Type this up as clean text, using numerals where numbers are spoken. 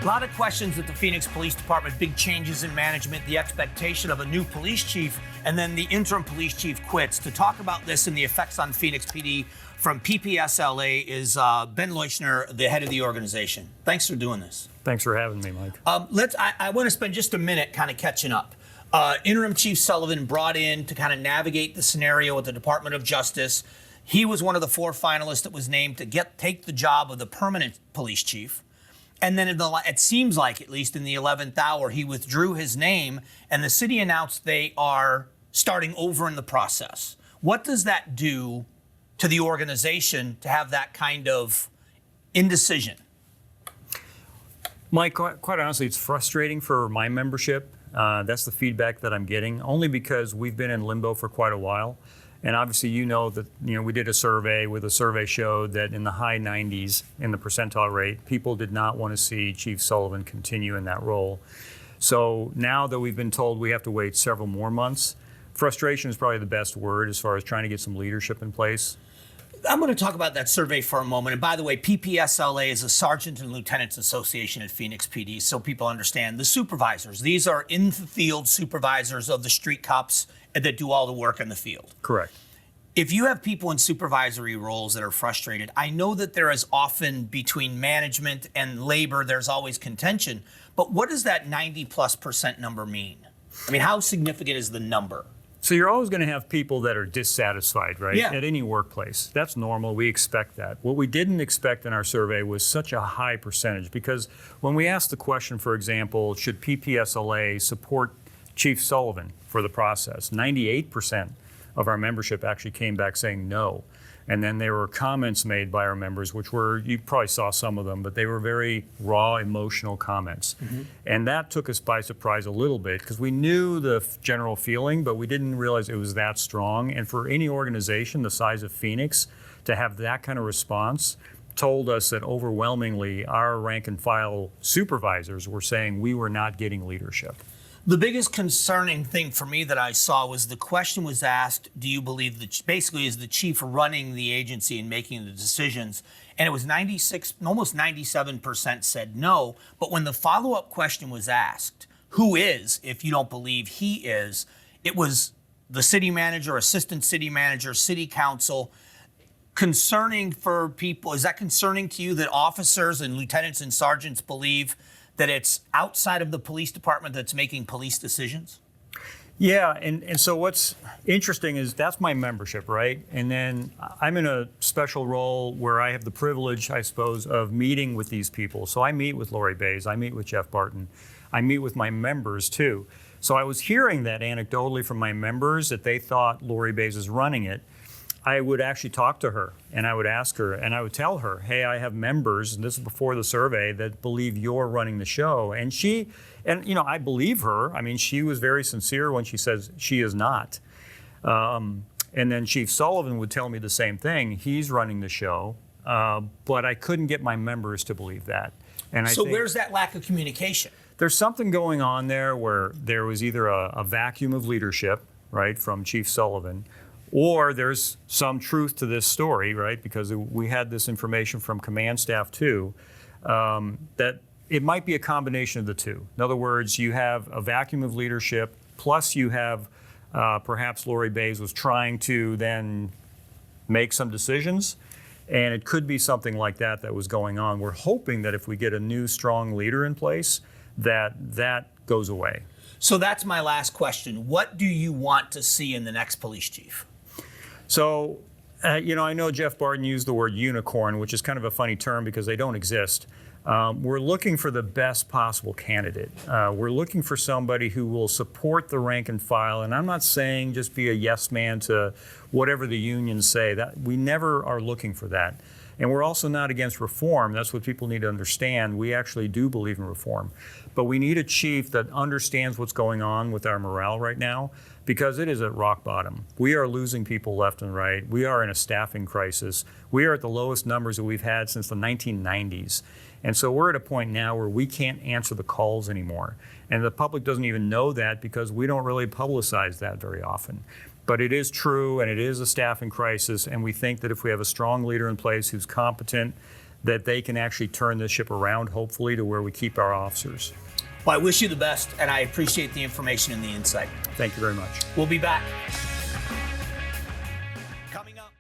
A lot of questions at the Phoenix Police Department, big changes in management, the expectation of a new police chief, and then the interim police chief quits. To talk about this and the effects on Phoenix PD from PPSLA is Ben Leuchner, the head of the organization. Thanks for doing this. Thanks for having me, Mike. I want to spend just a minute kind of catching up. Interim Chief Sullivan brought in to kind of navigate the scenario at the Department of Justice. He was one of the 4 finalists that was named to take the job of the permanent police chief. And then it seems like, at least in the 11th hour, he withdrew his name, and the city announced they are starting over in the process. What does that do to the organization to have that kind of indecision? Mike, quite honestly, it's frustrating for my membership. That's the feedback that I'm getting, only because we've been in limbo for quite a while. And obviously, you know that we did a survey where the survey showed that in the high 90s in the percentile rate, people did not want to see Chief Sullivan continue in that role. So now that we've been told we have to wait several more months, frustration is probably the best word as far as trying to get some leadership in place. I'm going to talk about that survey for a moment. And by the way, PPSLA is a Sergeant and Lieutenants Association at Phoenix PD, so people understand. The supervisors, these are in-the-field supervisors of the street cops that do all the work in the field. Correct. If you have people in supervisory roles that are frustrated, I know that there is often between management and labor, there's always contention. But what does that 90+% number mean? I mean, how significant is the number? So you're always going to have people that are dissatisfied, right? Yeah. At any workplace. That's normal. We expect that. What we didn't expect in our survey was such a high percentage, because when we asked the question, for example, should PPSLA support Chief Sullivan for the process, 98% of our membership actually came back saying no. And then there were comments made by our members, which were, you probably saw some of them, but they were very raw, emotional comments. Mm-hmm. And that took us by surprise a little bit, because we knew the general feeling, but we didn't realize it was that strong. And for any organization the size of Phoenix to have that kind of response told us that overwhelmingly our rank and file supervisors were saying we were not getting leadership. The biggest concerning thing for me that I saw was the question was asked, do you believe that basically is the chief running the agency and making the decisions? And it was 96, almost 97% said no. But when the follow-up question was asked, who is, if you don't believe he is, it was the city manager, assistant city manager, city council. Concerning for people, is that concerning to you that officers and lieutenants and sergeants believe that it's outside of the police department that's making police decisions? Yeah, and so what's interesting is that's my membership, right? And then I'm in a special role where I have the privilege, I suppose, of meeting with these people. So I meet with Lori Bays, I meet with Jeff Barton, I meet with my members too. So I was hearing that anecdotally from my members that they thought Lori Bays is running it. I would actually talk to her and I would ask her and I would tell her, hey, I have members, and this is before the survey, that believe you're running the show. And I believe her. I mean, she was very sincere when she says she is not. And then Chief Sullivan would tell me the same thing. He's running the show, but I couldn't get my members to believe that. And so where's that lack of communication? There's something going on there where there was either a vacuum of leadership, right, from Chief Sullivan, or there's some truth to this story, right? Because we had this information from command staff too, that it might be a combination of the two. In other words, you have a vacuum of leadership, plus you have perhaps Lori Bays was trying to then make some decisions, and it could be something like that was going on. We're hoping that if we get a new strong leader in place, that goes away. So that's my last question. What do you want to see in the next police chief? So, I know Jeff Barton used the word unicorn, which is kind of a funny term because they don't exist. We're looking for the best possible candidate. We're looking for somebody who will support the rank and file. And I'm not saying just be a yes man to whatever the unions say. That we never are looking for that. And we're also not against reform. That's what people need to understand. We actually do believe in reform. But we need a chief that understands what's going on with our morale right now, because it is at rock bottom. We are losing people left and right. We are in a staffing crisis. We are at the lowest numbers that we've had since the 1990s. And so we're at a point now where we can't answer the calls anymore. And the public doesn't even know that because we don't really publicize that very often. But it is true, and it is a staffing crisis, and we think that if we have a strong leader in place who's competent, that they can actually turn this ship around, hopefully, to where we keep our officers. Well, I wish you the best, and I appreciate the information and the insight. Thank you very much. We'll be back. Coming up.